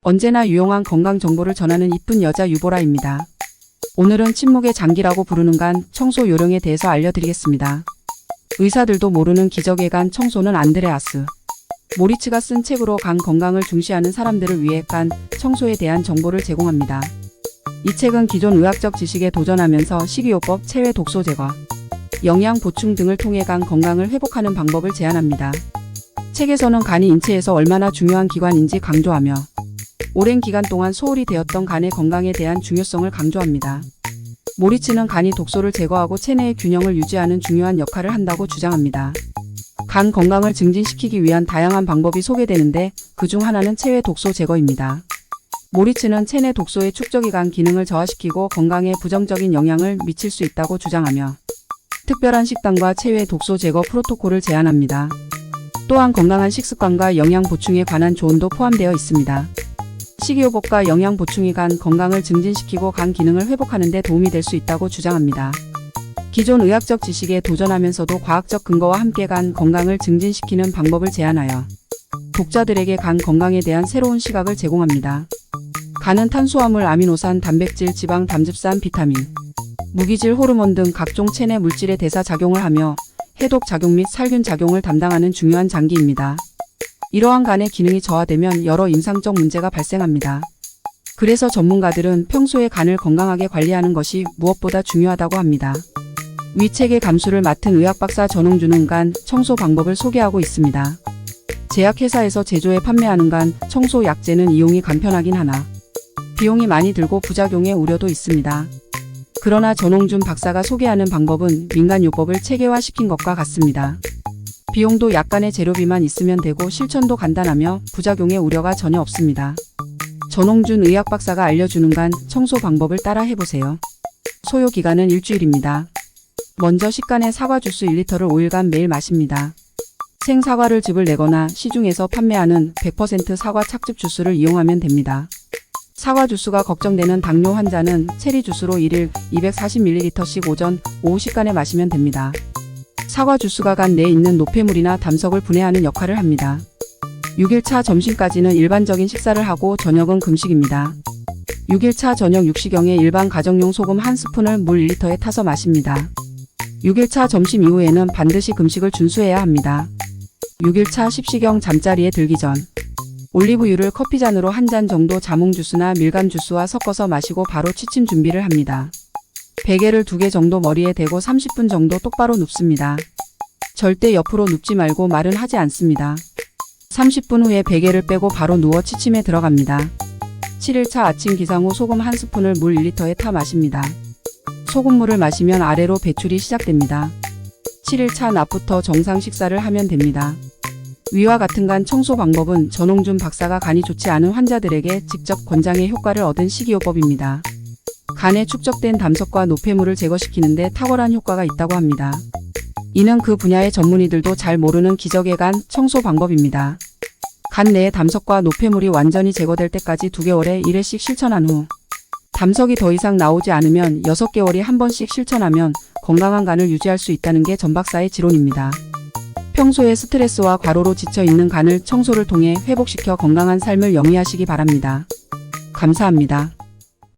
언제나 유용한 건강 정보를 전하는 이쁜 여자 유보라입니다. 오늘은 침묵의 장기라고 부르는 간 청소 요령에 대해서 알려드리겠습니다. 의사들도 모르는 기적의 간 청소는 안드레아스 모리츠가 쓴 책으로 간 건강을 중시하는 사람들을 위해 간 청소에 대한 정보를 제공합니다. 이 책은 기존 의학적 지식에 도전하면서 식이요법, 체외 독소 제거, 영양 보충 등을 통해 간 건강을 회복하는 방법을 제안합니다. 책에서는 간이 인체에서 얼마나 중요한 기관인지 강조하며 오랜 기간 동안 소홀히 되었던 간의 건강에 대한 중요성을 강조합니다. 모리츠는 간이 독소를 제거하고 체내의 균형을 유지하는 중요한 역할을 한다고 주장합니다. 간 건강을 증진시키기 위한 다양한 방법이 소개되는데 그중 하나는 체외 독소 제거입니다. 모리츠는 체내 독소의 축적이 간 기능을 저하시키고 건강에 부정적인 영향을 미칠 수 있다고 주장하며 특별한 식단과 체외 독소 제거 프로토콜을 제안합니다. 또한 건강한 식습관과 영양 보충에 관한 조언도 포함되어 있습니다. 식이요법과 영양 보충이 간 건강을 증진시키고 간 기능을 회복하는 데 도움이 될 수 있다고 주장합니다. 기존 의학적 지식에 도전하면서도 과학적 근거와 함께 간 건강을 증진시키는 방법을 제안하여 독자들에게 간 건강에 대한 새로운 시각을 제공합니다. 간은 탄수화물, 아미노산, 단백질, 지방, 담즙산, 비타민, 무기질, 호르몬 등 각종 체내 물질의 대사 작용을 하며 해독 작용 및 살균 작용을 담당하는 중요한 장기입니다. 이러한 간의 기능이 저하되면 여러 임상적 문제가 발생합니다. 그래서 전문가들은 평소에 간을 건강하게 관리하는 것이 무엇보다 중요하다고 합니다. 위 책의 감수를 맡은 의학박사 전홍준은 간 청소 방법을 소개하고 있습니다. 제약회사에서 제조해 판매하는 간 청소 약제는 이용이 간편하긴 하나 비용이 많이 들고 부작용의 우려도 있습니다. 그러나 전홍준 박사가 소개하는 방법은 민간요법을 체계화시킨 것과 같습니다. 비용도 약간의 재료비만 있으면 되고 실천도 간단하며 부작용의 우려가 전혀 없습니다. 전홍준 의학박사가 알려주는 간 청소 방법을 따라 해보세요. 소요기간은 일주일입니다. 먼저 식간에 사과 주스 1리터를 5일간 매일 마십니다. 생사과를 즙을 내거나 시중에서 판매하는 100% 사과 착즙 주스를 이용하면 됩니다. 사과 주스가 걱정되는 당뇨 환자는 체리 주스로 1일 240ml씩 오전, 오후 식간에 마시면 됩니다. 사과 주스가 간 내에 있는 노폐물이나 담석을 분해하는 역할을 합니다. 6일차 점심까지는 일반적인 식사를 하고 저녁은 금식입니다. 6일차 저녁 6시경에 일반 가정용 소금 1스푼을 물 1리터에 타서 마십니다. 6일차 점심 이후에는 반드시 금식을 준수해야 합니다. 6일차 10시경 잠자리에 들기 전 올리브유를 커피잔으로 한 잔 정도 자몽 주스나 밀감 주스와 섞어서 마시고 바로 취침 준비를 합니다. 베개를 2개 정도 머리에 대고 30분 정도 똑바로 눕습니다. 절대 옆으로 눕지 말고 말은 하지 않습니다. 30분 후에 베개를 빼고 바로 누워 취침에 들어갑니다. 7일차 아침 기상 후 소금 1스푼을 물 1리터에 타 마십니다. 소금물을 마시면 아래로 배출이 시작됩니다. 7일차 낮부터 정상 식사를 하면 됩니다. 위와 같은 간 청소 방법은 전홍준 박사가 간이 좋지 않은 환자들에게 직접 권장해 효과를 얻은 식이요법입니다. 간에 축적된 담석과 노폐물을 제거시키는데 탁월한 효과가 있다고 합니다. 이는 그 분야의 전문의들도 잘 모르는 기적의 간 청소 방법입니다. 간 내의 담석과 노폐물이 완전히 제거될 때까지 2개월에 1회씩 실천한 후 담석이 더 이상 나오지 않으면 6개월이 한 번씩 실천하면 건강한 간을 유지할 수 있다는 게 전 박사의 지론입니다. 평소에 스트레스와 과로로 지쳐 있는 간을 청소를 통해 회복시켜 건강한 삶을 영위하시기 바랍니다. 감사합니다.